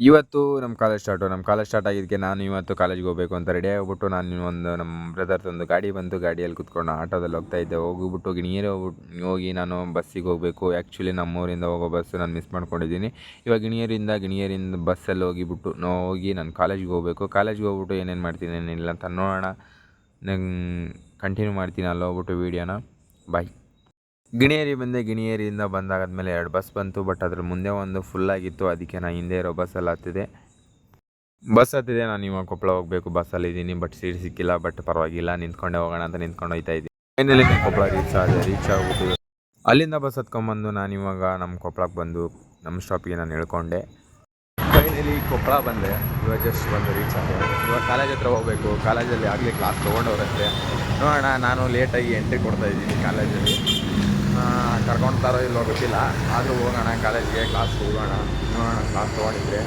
ಇವತ್ತು ನಮ್ಮ college start ಆಗಿದ್ದಕ್ಕೆ ನಾನು ಇವತ್ತು ಕಾಲೇಜ್ಗೆ ಹೋಗಬೇಕು ಅಂತ ರೆಡಿ ಆಗಿಬಿಟ್ಟು ನಾನು ನಮ್ಮ ಬ್ರದರ್ದೊಂದು ಗಾಡಿ ಬಂತು, ಗಾಡಿಯಲ್ಲಿ ಕುತ್ಕೊಂಡು ಆಟೋದಲ್ಲಿ ಹೋಗ್ತಾಯಿದ್ದೆ. ಹೋಗಿಬಿಟ್ಟು ಗಿಣಿಯೇರಿ ಹೋಗಿ ನಾನು ಬಸ್ಸಿಗೆ ಹೋಗಬೇಕು. ಆ್ಯಕ್ಚುಲಿ ನಮ್ಮೂರಿಂದ ಹೋಗೋ ಬಸ್ಸು ನಾನು ಮಿಸ್ ಮಾಡ್ಕೊಂಡಿದ್ದೀನಿ. ಇವಾಗ ಗಿಣಿಯೇರಿಯಿಂದ ಬಸ್ಸಲ್ಲಿ ಹೋಗಿಬಿಟ್ಟು ನಾನು ಕಾಲೇಜ್ಗೆ ಹೋಗಬೇಕು. ಕಾಲೇಜ್ಗೆ ಹೋಗ್ಬಿಟ್ಟು ಏನೇನು ಮಾಡ್ತೀನಿ ಏನಿಲ್ಲ ಅಂತ ನೋಡೋಣ. ನಂಗೆ ಕಂಟಿನ್ಯೂ ಮಾಡ್ತೀನಿ ಅಲ್ಲಿ ಹೋಗ್ಬಿಟ್ಟು ವೀಡಿಯೋನ. ಬಾಯ್. ಗಿಣಿಯೇರಿಯಿಂದ ಬಂದಾದ್ಮೇಲೆ 2 ಬಸ್ ಬಂತು. ಬಟ್ ಅದ್ರ ಮುಂದೆ ಒಂದು ಫುಲ್ಲಾಗಿತ್ತು. ಅದಕ್ಕೆ ನಾನು ಹಿಂದೆ ಇರೋ ಬಸ್ಸಲ್ಲಿ ಹತ್ತಿದೆ. ನಾನು ಇವಾಗ ಕೊಪ್ಪಳ ಹೋಗಬೇಕು. ಬಸ್ಸಲ್ಲಿದ್ದೀನಿ, ಬಟ್ ಸೀಟ್ ಸಿಕ್ಕಿಲ್ಲ. ಬಟ್ ಪರವಾಗಿಲ್ಲ, ನಿಂತ್ಕೊಂಡೆ ಹೋಗೋಣ ಅಂತ ನಿಂತ್ಕೊಂಡು ಹೋಗ್ತಾ ಇದ್ದೀನಿ. ಫೈನಲಿ ಕೊಪ್ಪಳ ರೀಚ್ ಆಗ್ಬಿಟ್ಟು ಅಲ್ಲಿಂದ ಬಸ್ ಹತ್ಕೊಂಡ್ಬಂದು ನಾನು ಇವಾಗ ನಮ್ಮ ಕೊಪ್ಪಳಕ್ಕೆ ಬಂದು ನಮ್ಮ ಸ್ಟಾಪಿಗೆ ನಾನು ಹೇಳ್ಕೊಂಡೆ. ಫೈನಲಿ ಕೊಪ್ಪಳ ಬಂದೆ. ಇವಾಗ ಜಸ್ಟ್ ಬಂದು ರೀಚ್ ಆಗಿದೆ. ಇವಾಗ ಕಾಲೇಜ್ ಹತ್ರ ಹೋಗಬೇಕು. ಕಾಲೇಜಲ್ಲಿ ಆಗಲಿ ಕ್ಲಾಸ್ ತೊಗೊಂಡವ್ರಷ್ಟೇ. ನೋಡೋಣ, ನಾನು ಲೇಟಾಗಿ ಎಂಟ್ರಿ ಕೊಡ್ತಾಯಿದ್ದೀನಿ ಕಾಲೇಜಲ್ಲಿ. ಕರ್ಕೊಳ್ತಾರೋ ಇಲ್ಲೋ ಗೊತ್ತಿಲ್ಲ, ಆದರೂ ಹೋಗೋಣ ಕಾಲೇಜ್ಗೆ, ಕ್ಲಾಸ್ ಹೋಗೋಣ. ನೋಡೋಣ, ಕ್ಲಾಸ್ ತೊಗೊಂಡಿದ್ರೆ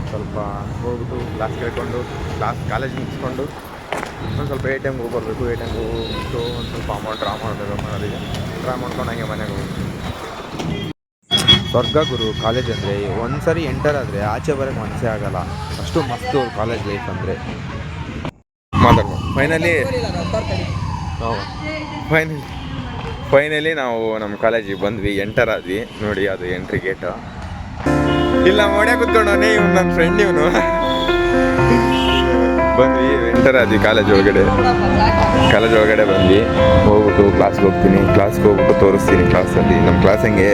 ಸ್ವಲ್ಪ ಹೋಗ್ಬಿಟ್ಟು ಕ್ಲಾಸ್ ಕೇಳ್ಕೊಂಡು ಕಾಲೇಜ್ ಮುಗಿಸ್ಕೊಂಡು ಒಂದು ಸ್ವಲ್ಪ ATMಗೆ ಹೋಗಿ ಬರಬೇಕು. ATMಗೆ ಹೋಗ್ಬಿಟ್ಟು ಒಂದು ಸ್ವಲ್ಪ ಅಮೌಂಟ್ ಡ್ರಾ ಮಾಡಬೇಕು. ಮನೆಗೆ ಡ್ರಾ ಮಾಡ್ಕೊಂಡು ಹಂಗೆ ಮನೆಗೆ ಹೋಗ್ಬೇಕು. ಸ್ವರ್ಗ ಗುರು ಕಾಲೇಜ್ ಅಂದರೆ ಒಂದು ಸರಿ ಎಂಟರ್ ಆದರೆ ಆಚೆ ಬರೋಕ್ಕೆ ಮನಸ್ಸೇ ಆಗೋಲ್ಲ. ಅಷ್ಟು ಮಸ್ತು ಕಾಲೇಜ್ ಲೈಫ್ ಅಂದರೆ. ಮಾತಾಡ್ಬೋದು. ಫೈನಲಿ ನಾವು ನಮ್ಮ ಕಾಲೇಜಿಗೆ ಬಂದ್ವಿ, ಎಂಟರ್ ಆದ್ವಿ. ನೋಡಿ, ಅದು ಎಂಟ್ರಿ ಗೇಟು. ಇಲ್ಲ ಮೋಡ್ಯ ಕೂತ್ಕೊಂಡವನೇ ಇವನು, ನನ್ನ ಫ್ರೆಂಡ್ ಇವನು. ಬಂದ್ವಿ, ಎಂಟರ್ ಆದ್ವಿ ಕಾಲೇಜ್ ಒಳಗಡೆ ಬಂದ್ವಿ. ಹೋಗ್ಬಿಟ್ಟು ಕ್ಲಾಸ್ಗೆ ಹೋಗ್ಬಿಟ್ಟು ತೋರಿಸ್ತೀನಿ ಕ್ಲಾಸಲ್ಲಿ ನಮ್ಮ ಕ್ಲಾಸ್ ಹೆಂಗೆ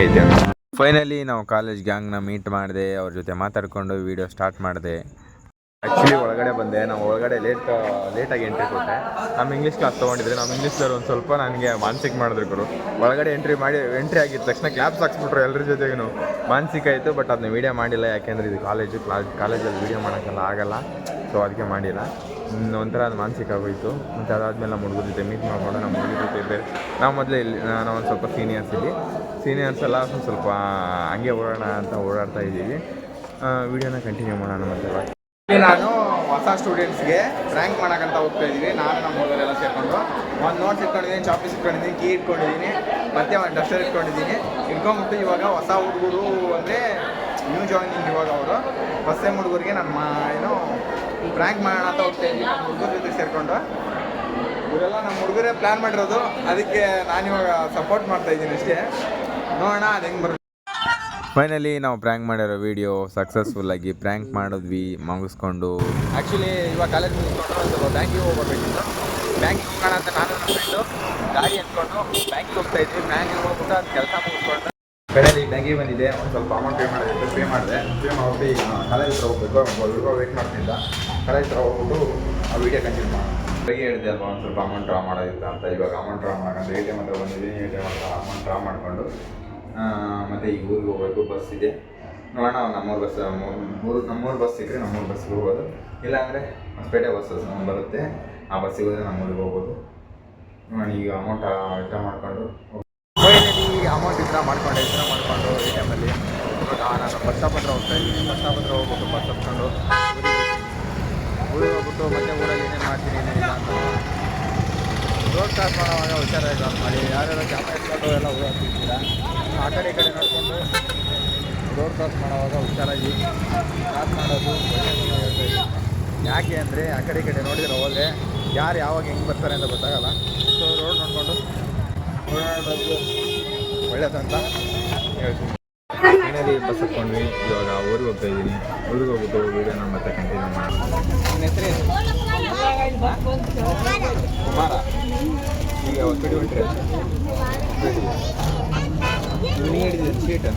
ಐತೆ ಅಂತ. ಫೈನಲಿ ನಾವು ಕಾಲೇಜ್ ಗ್ಯಾಂಗ್ನ ಮೀಟ್ ಮಾಡಿದೆ. ಅವ್ರ ಜೊತೆ ಮಾತಾಡ್ಕೊಂಡು ವೀಡಿಯೋ ಸ್ಟಾರ್ಟ್ ಮಾಡಿದೆ. ಆ್ಯಕ್ಚುಲಿ ಒಳಗಡೆ ಬಂದೆ. ನಾವು ಒಳಗಡೆ ಲೇಟಾಗಿ ಎಂಟ್ರಿ ಕೊಟ್ಟೆ. ನಮ್ಮ ಇಂಗ್ಲೀಷ್ ಕ್ಲಾಸ್ ತೊಗೊಂಡಿದ್ರೆ ನಮ್ಮ ಇಂಗ್ಲೀಷ್ ಸರ್ ಒಂದು ಸ್ವಲ್ಪ ನನಗೆ ಮಾನಸಿಕ ಮಾಡಿದ್ರು ಗುರು. ಒಳಗಡೆ ಎಂಟ್ರಿ ಆಗಿದ ತಕ್ಷಣ ಕ್ಲಾಪ್ಸ್ ಹಾಕ್ಸ್ಬಿಟ್ರು ಎಲ್ಲರ ಜೊತೆಗೂ. ಮಾನಸಿಕ ಆಯಿತು, ಬಟ್ ಅದನ್ನ ವೀಡಿಯೋ ಮಾಡಿಲ್ಲ. ಯಾಕೆಂದರೆ ಇದು ಕಾಲೇಜಲ್ಲಿ ವೀಡಿಯೋ ಮಾಡೋಕ್ಕೆಲ್ಲ ಆಗಲ್ಲ. ಸೊ ಅದಕ್ಕೆ ಮಾಡಿಲ್ಲ. ಒಂಥರ ಅದು ಮಾನಸಿಕ ಆಗೋಯಿತು. ಮತ್ತು ಅದಾದಮೇಲೆ ನಮ್ಮ ಹುಡುಗರ ಜೊತೆ ಮೀಟ್ ಮಾಡಿಕೊಂಡು ನಮ್ಮ ಹುಡುಗರ ಜೊತೆ ಇದ್ದೆ. ನಾವು ಮೊದಲೇ ನಾವು ಒಂದು ಸ್ವಲ್ಪ ಸೀನಿಯರ್ಸ್ ಎಲ್ಲ ಸ್ವಲ್ಪ ಹಂಗೆ ಓಡಾಡ್ತಾ ಇದ್ದೀವಿ. ವೀಡಿಯೋನ ಕಂಟಿನ್ಯೂ ಮಾಡೋಣ. ಮತ್ತೆ ನಾನು ಹೊಸ ಸ್ಟೂಡೆಂಟ್ಸ್ಗೆ ರ್ಯಾಂಕ್ ಮಾಡೋಕ್ಕಂತ ಹೋಗ್ತಾ ಇದ್ದೀವಿ. ನಾನು ನಮ್ಮ ಹುಡುಗರೆಲ್ಲ ಸೇರಿಕೊಂಡು ಒಂದು ನೋಟ್ಸ್ ಇಟ್ಕೊಂಡಿದ್ದೀನಿ, ಚಾಪೀಸ್ ಇಟ್ಕೊಂಡಿದ್ದೀನಿ, ಕೀ ಇಟ್ಕೊಂಡಿದ್ದೀನಿ, ಮತ್ತು ಒಂದು ಡಸ್ಟರ್ ಇಟ್ಕೊಂಡ್ಬಿಟ್ಟು ಇವಾಗ ಹೊಸ ಹುಡುಗರು ಅಂದರೆ ನ್ಯೂ ಜಾಯ್ನಿಂಗ್. ಇವಾಗ ಅವರು ಫಸ್ಟ್ ಟೈಮ್ ಹುಡುಗರಿಗೆ ನಾನು ರ್ಯಾಂಕ್ ಮಾಡೋಣ ಅಂತ ಹೋಗ್ತಾ ಇದ್ದೀನಿ ನಮ್ಮ ಹುಡುಗರ ಜೊತೆ ಸೇರಿಕೊಂಡು. ಇವರೆಲ್ಲ ನಮ್ಮ ಹುಡುಗರೇ ಪ್ಲ್ಯಾನ್ ಮಾಡಿರೋದು. ಅದಕ್ಕೆ ನಾನಿವಾಗ ಸಪೋರ್ಟ್ ಮಾಡ್ತಾಯಿದ್ದೀನಿ ಅಷ್ಟೇ. ನೋಡೋಣ ಅದು ಹೆಂಗೆ ಬರುತ್ತೆ. ಫೈನಲಿ ನಾವು ಪ್ರ್ಯಾಂಕ್ ಮಾಡಿರೋ ವೀಡಿಯೋ ಸಕ್ಸಸ್ಫುಲ್ಲಾಗಿ ಪ್ರ್ಯಾಂಕ್ ಮಾಡಿದ್ವಿ ಮುಗಿಸ್ಕೊಂಡು. ಆ್ಯಕ್ಚುಲಿ ಇವಾಗ ಕಾಲೇಜ್ ಮುಗಿಸ್ಕೊಂಡು ಒಂದು ಬ್ಯಾಂಕಿಗೆ ಹೋಗ್ಬೇಕಿತ್ತು. ಬ್ಯಾಂಕಿಗೆ ಹೋಗೋಣ ಅಂತ ನಾನು ನನ್ನ ಫ್ರೆಂಡು ಗಾಡಿ ಅಂದ್ಕೊಂಡು ಬ್ಯಾಂಕಿಗೆ ಹೋಗ್ತಾಯಿದ್ವಿ. ಬ್ಯಾಂಕಿಗೆ ಹೋಗ್ಬಿಟ್ಟು ಅದು ಕೆಲಸ ಮುಗಿಸ್ಕೊಂಡು ಫೈನಲಿ ಬ್ಯಾಂಕಿಗೆ ಬಂದಿದೆ. ಒಂದು ಸ್ವಲ್ಪ ಅಮೌಂಟ್ ಪೇ ಮಾಡಿಬಿಟ್ಟು ಪೇ ಮಾಡಿಬಿಟ್ಟು ಈಗ ಕಾಲೇಜ್ ಹತ್ರ ಹೋಗ್ಬೇಕು. ವೇಟ್ ಮಾಡ್ತಿದ್ದ. ಕಾಲೇಜ್ ಹತ್ರ ಹೋಗ್ಬಿಟ್ಟು ಆ ವೀಡಿಯೋ ಕಂಟಿನ್ಯೂ ಮಾಡೋಣ. ಬೆಳಿಗ್ಗೆ ಹೇಳಿದೆ ಅಲ್ವಾ ಒಂದು ಸ್ವಲ್ಪ ಅಮೌಂಟ್ ಡ್ರಾ ಮಾಡೋದಿತ್ತು ಅಂತ. ಇವಾಗ ಅಮೌಂಟ್ ಡ್ರಾ ಮಾಡೋಣ ATM ಹತ್ರ ಬಂದಿದ್ದೀನಿ. ATM ಹತ್ರ ಅಮೌಂಟ್ ಡ್ರಾ ಮಾಡಿಕೊಂಡು ಮತ್ತು ಈಗ ಊರಿಗೆ ಹೋಗ್ಬೇಕು. ಬಸ್ ಇದೆ, ನೋಡೋಣ. ನಮ್ಮೂರು ಬಸ್ ಸಿಕ್ಕರೆ ನಮ್ಮೂರು ಬಸ್ಸಿಗೆ ಹೋಗೋದು. ಇಲ್ಲಾಂದರೆ ಹೊಸಪೇಟೆ ಬಸ್ ಬರುತ್ತೆ, ಆ ಬಸ್ಸಿಗೆ ಹೋದರೆ ನಮ್ಮೂರಿಗೆ ಹೋಗ್ಬೋದು. ನೋಡೋಣ. ಈಗ ಅಮೌಂಟ್ ವಿಡ್ರಾ ಮಾಡಿಕೊಂಡು ಫೈನಲಿ ಅಮೌಂಟ್ ವಿಡ್ರಾ ಮಾಡಿಕೊಂಡು ATMಲ್ಲಿ ಇವಾಗ ನಾನು ಬಸ್ ಸ್ಟಾಪ್ ಹತ್ರ ಹೋಗ್ತಾ ಇದ್ದೀನಿ. ಬಸ್ ಸ್ಟಾಪ್ ಹತ್ರ ಹೋಗ್ಬಿಟ್ಟು ಬಸ್ ಹತ್ಕೊಂಡು ಊರಿಗೆ ಹೋಗ್ಬಿಟ್ಟು ಮತ್ತೆ ಊರಲ್ಲಿ ಏನೇನು ಮಾಡ್ತೀನಿ ಏನೇನಿಲ್ಲ ಅಂತ ರೋಡ್ ಕ್ರಾಸ್ ಮಾಡುವಾಗ ಹುಷಾರಾಗಿ ಮಾಡಿ. ಯಾರ್ಯಾರು ಕ್ಯಾಮ್ರಾ ಇಟ್ಕೊಂಡು ಎಲ್ಲ ಓಡಾಡ್ತಿರ್ತೀರ, ಆ ಕಡೆ ಈ ಕಡೆ ನೋಡಿಕೊಂಡು ರೋಡ್ ಕ್ರಾಸ್ ಮಾಡುವಾಗ ಹುಷಾರಾಗಿ ಕ್ರಾಸ್ ಮಾಡೋದು ಒಳ್ಳೆಯದು. ಯಾಕೆ ಅಂದರೆ ಆ ಕಡೆ ಈ ಕಡೆ ನೋಡಿದ್ರೆ ಹೋದರೆ ಯಾರು ಯಾವಾಗ ಹೆಂಗೆ ಬರ್ತಾರೆ ಅಂತ ಗೊತ್ತಾಗಲ್ಲ. ಸೊ ರೋಡ್ ನೋಡಿಕೊಂಡು ಓಡಾಡೋದು ಒಳ್ಳೆಯದಂತ ಹೇಳ್ತೀನಿ. ಫೈನಲಿ ಬಸ್ ಹತ್ಕೊಂಡ್ವಿ. ಇವಾಗ ಊರಿಗೆ ಹೋಗ್ತಾಯಿದ್ದೀನಿ. ಊರಿಗೆ ಹೋಗ್ಬಿಟ್ಟು ವೀಡಿಯೋನ ಮತ್ತೆ ಕಂಟಿನ್ಯೂ ಮಾಡೋಣ. ನನ್ನ ಹೆಸರು ಕುಮಾರ. ಈಗ ಹೊಸಪೇಟೆ ಹೊಂಟ್ರೆ ನೀ ಹಿಡಿದಿದ್ದೆ ಸೀಟ್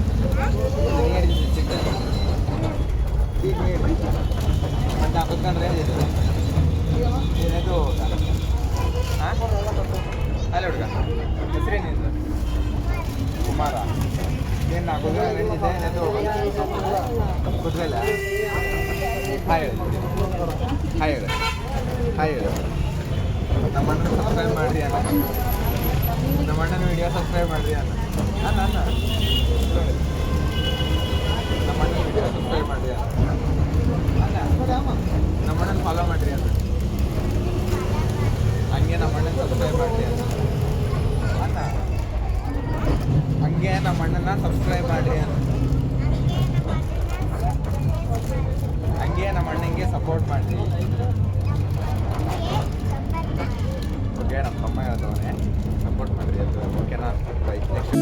ಮತ್ತು ಆ ಕುತ್ಕೊಂಡ್ರೆ ಏನಿದು ಅಲ್ಲ ಹುಡುಗ ಹೆಸರೇನಿದೆ ಕುಮಾರ. ಏನು ನಾ ಕುದುರೆ ನಡೆದಿದ್ದೆ ನೆದ್ದು ಕುದುರೆಲ್ಲ ಹಾಯ್ ಹೇಳು. ನಮ್ಮ ಅಣ್ಣನ ಸಬ್ಸ್ಕ್ರೈಬ್ ಮಾಡಿರಿ ಅಣ್ಣ. ನಮ್ಮ ಅಣ್ಣನ ವಿಡಿಯೋ ಸಬ್ಸ್ಕ್ರೈಬ್ ಮಾಡಿರಿ ಅಣ್ಣ. ನಮ್ಮ ಅಣ್ಣನ ವಿಡಿಯೋ ಸಬ್ಸ್ಕ್ರೈಬ್ ಮಾಡಿರಿ ಅಣ್ಣ. ನಮ್ಮ ಅಣ್ಣನ ಫಾಲೋ ಮಾಡಿರಿ ಅಣ್ಣ. ಹಂಗೆ ನಮ್ಮ ಅಣ್ಣನ ಸಬ್ಸ್ಕ್ರೈಬ್ ಮಾಡಿರಿ ಅಣ್ಣ. ಹಂಗೆ ನಮ್ಮ ಅಣ್ಣನ ಸಬ್ಸ್ಕ್ರೈಬ್ ಮಾಡಿರಿ ಅಣ್ಣ. ಸಪೋರ್ಟ್ ಮಾಡಿ. ಓಕೆ, ನಮ್ಮ ತಮ್ಮ ಹೇಳ್ತವನೆ ಸಪೋರ್ಟ್ ಮಾಡಿರಿ ಅಂತ. ಓಕೆನಾ? ಬೈಕ್ ನೆಕ್ಸ್ಟ್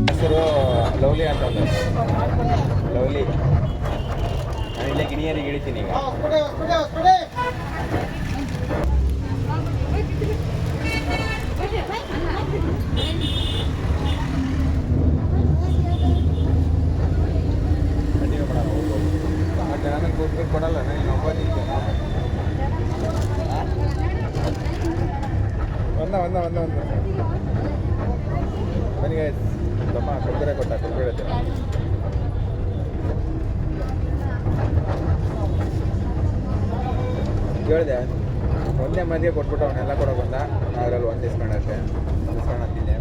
ಹೆಸರು ಲವ್ಲಿ ಅಂತ. ಲವ್ಲಿ, ನಾನು ಇಲ್ಲೇ ಗಿಣಿಯರಿಗೆ ಇಳಿತೀನಿ ಈಗ. ನನಗೆ ಕೂತ್ಬೇಕು ಕೊಡಲ್ಲ, ನಾನು ಒಬ್ಬನಿದ್ದೆ. ಒಂದ ನನಗೆ ತಮ್ಮ ಕುರ್ಕುರೆ ಕೊಟ್ಟ, ಕುರ್ಕುರೆ ಕೇಳಿದೆ. ಒಂದೇ ಮದಿಗೆ ಕೊಟ್ಬಿಟ್ಟು ಅವನ್ನೆಲ್ಲ ಕೊಡೋಕೆ ಬಂದ. ಅದರಲ್ಲಿ ಒಂದು ಇಸ್ಕೊಂಡಷ್ಟೇ, ಅಂತಿದ್ದೆ.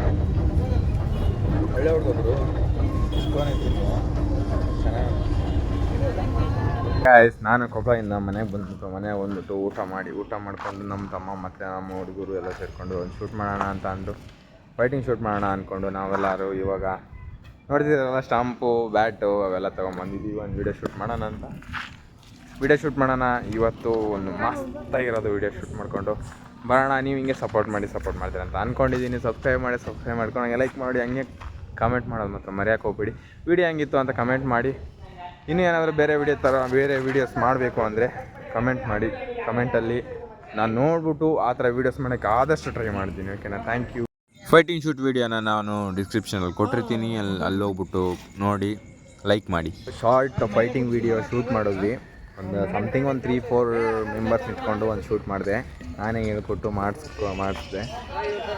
ಒಳ್ಳೆ ಹುಡುಗರು ಇಸ್ಕೊಂಡಿದ್ದೀನಿ. ಚೆನ್ನಾಗಿ ಗಾಯ್ಸ್, ನಾನು ಕೊಪ್ಪಳದಿಂದ ಮನೆಗೆ ಬಂದ್ಬಿಟ್ಟು ಊಟ ಮಾಡಿಕೊಂಡು ನಮ್ಮ ತಮ್ಮ ಮತ್ತು ನಮ್ಮ ಹುಡುಗರು ಎಲ್ಲ ಸೇರಿಕೊಂಡು ಒಂದು ಶೂಟ್ ಮಾಡೋಣ ಅಂತ ಅಂದು ಫೈಟಿಂಗ್ ಶೂಟ್ ಮಾಡೋಣ ಅಂದ್ಕೊಂಡು ನಾವೆಲ್ಲರೂ ಇವಾಗ ನೋಡ್ತಿದ್ದೀರಲ್ಲ, ಸ್ಟಾಂಪು, ಬ್ಯಾಟು ಅವೆಲ್ಲ ತೊಗೊಂಬಂದಿದ್ದೀವಿ. ಒಂದು ವೀಡಿಯೋ ಶೂಟ್ ಮಾಡೋಣ ಅಂತ. ಇವತ್ತು ಒಂದು ಮಸ್ತಾಗಿರೋದು ವೀಡಿಯೋ ಶೂಟ್ ಮಾಡಿಕೊಂಡು ಬರೋಣ. ನೀವು ಹಿಂಗೆ ಸಪೋರ್ಟ್ ಮಾಡ್ತೀರ ಅಂತ ಅಂದ್ಕೊಂಡಿದ್ದೀನಿ. ಸಬ್ಸ್ಕ್ರೈಬ್ ಮಾಡ್ಕೊಂಡು ಹಂಗೆ ಲೈಕ್ ಮಾಡಿ, ಹಂಗೆ ಕಮೆಂಟ್ ಮಾಡೋದು ಮಾತ್ರ ಮರೆಯೋಕೆ ಹೋಗ್ಬೇಡಿ. ವೀಡಿಯೋ ಹೆಂಗಿತ್ತು ಅಂತ ಕಮೆಂಟ್ ಮಾಡಿ. ಇನ್ನೂ ಏನಾದರೂ ಬೇರೆ ವೀಡಿಯೋಸ್ ಮಾಡಬೇಕು ಅಂದರೆ ಕಮೆಂಟ್ ಮಾಡಿ. ಕಮೆಂಟಲ್ಲಿ ನಾನು ನೋಡ್ಬಿಟ್ಟು ಆ ಥರ ವೀಡಿಯೋಸ್ ಮಾಡೋಕ್ಕೆ ಆದಷ್ಟು ಟ್ರೈ ಮಾಡ್ತೀನಿ. ಓಕೆನಾ? Thank you. ಫೈಟಿಂಗ್ ಶೂಟ್ ವೀಡಿಯೋನ ನಾನು ಡಿಸ್ಕ್ರಿಪ್ಷನಲ್ಲಿ ಕೊಟ್ಟಿರ್ತೀನಿ, ಅಲ್ಲಿ ಹೋಗ್ಬಿಟ್ಟು ನೋಡಿ, ಲೈಕ್ ಮಾಡಿ. ಶಾರ್ಟ್ ಫೈಟಿಂಗ್ ವೀಡಿಯೋ ಶೂಟ್ ಮಾಡಿದ್ವಿ. ಒಂದು 3-4 ಮೆಂಬರ್ಸ್ ನಿಂತ್ಕೊಂಡು ಒಂದು ಶೂಟ್ ಮಾಡಿದೆ. ನಾನೇ ಹೇಳ್ಕೊಟ್ಟು ಮಾಡಿಸಿದೆ.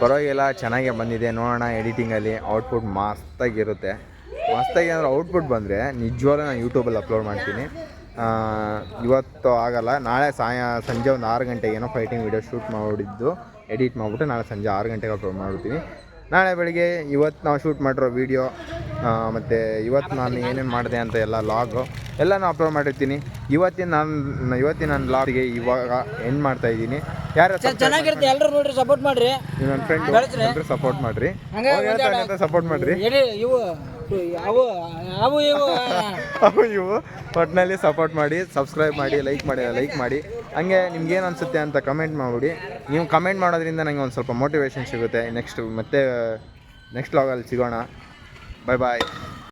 ಪರವಾಗಿಲ್ಲ, ಚೆನ್ನಾಗೇ ಬಂದಿದೆ. ನೋಡೋಣ ಎಡಿಟಿಂಗಲ್ಲಿ ಔಟ್ಪುಟ್ ಮಸ್ತಾಗಿ ಅಂದರೆ ಔಟ್ಪುಟ್ ಬಂದರೆ ನಿಜವಾಗ್ಲೂ ನಾನು ಯೂಟ್ಯೂಬಲ್ಲಿ ಅಪ್ಲೋಡ್ ಮಾಡ್ತೀನಿ. ಇವತ್ತು ಆಗಲ್ಲ, ನಾಳೆ ಸಂಜೆ ಒಂದು 6 ಗಂಟೆಗೇನೋ ಫೈಟಿಂಗ್ ವೀಡಿಯೋ ಶೂಟ್ ಮಾಡಿದ್ದು ಎಡಿಟ್ ಮಾಡಿಬಿಟ್ಟು ನಾಳೆ ಸಂಜೆ 6 ಗಂಟೆಗೆ ಅಪ್ಲೋಡ್ ಮಾಡ್ತೀನಿ. ನಾಳೆ ಬೆಳಿಗ್ಗೆ ಇವತ್ತು ನಾವು ಶೂಟ್ ಮಾಡಿರೋ ವೀಡಿಯೋ ಮತ್ತು ಇವತ್ತು ನಾನು ಏನೇನು ಮಾಡಿದೆ ಅಂತ ಎಲ್ಲ ಲಾಗು ಎಲ್ಲನೂ ಅಪ್ಲೋಡ್ ಮಾಡಿರ್ತೀನಿ. ಇವತ್ತಿನ ನನ್ನ ಲಾಗ್ಗೆ ಇವಾಗ ಎಂಡ್ ಮಾಡ್ತಾಯಿದ್ದೀನಿ. ಯಾರು ಚೆನ್ನಾಗಿರುತ್ತೆ, ಎಲ್ಲರೂ ನೋಡ್ರಿ, ಸಪೋರ್ಟ್ ಮಾಡಿರಿ. ನನ್ನ ಫ್ರೆಂಡ್ ಎಲ್ಲರೂ ಸಪೋರ್ಟ್ ಮಾಡಿರಿ, ಸಪೋರ್ಟ್ ಮಾಡಿರಿ. ಅವು ಒಟ್ಟಿನಲ್ಲಿ ಸಪೋರ್ಟ್ ಮಾಡಿ, ಸಬ್ಸ್ಕ್ರೈಬ್ ಮಾಡಿ, ಲೈಕ್ ಮಾಡಿ. ಹಂಗೆ ನಿಮ್ಗೇನು ಅನಿಸುತ್ತೆ ಅಂತ ಕಮೆಂಟ್ ಮಾಡಿಬಿಡಿ. ನೀವು ಕಮೆಂಟ್ ಮಾಡೋದ್ರಿಂದ ನನಗೆ ಒಂದು ಸ್ವಲ್ಪ ಮೋಟಿವೇಶನ್ ಸಿಗುತ್ತೆ. ನೆಕ್ಸ್ಟ್ ಲಾಗಲ್ಲಿ ಸಿಗೋಣ. ಬಾಯ್.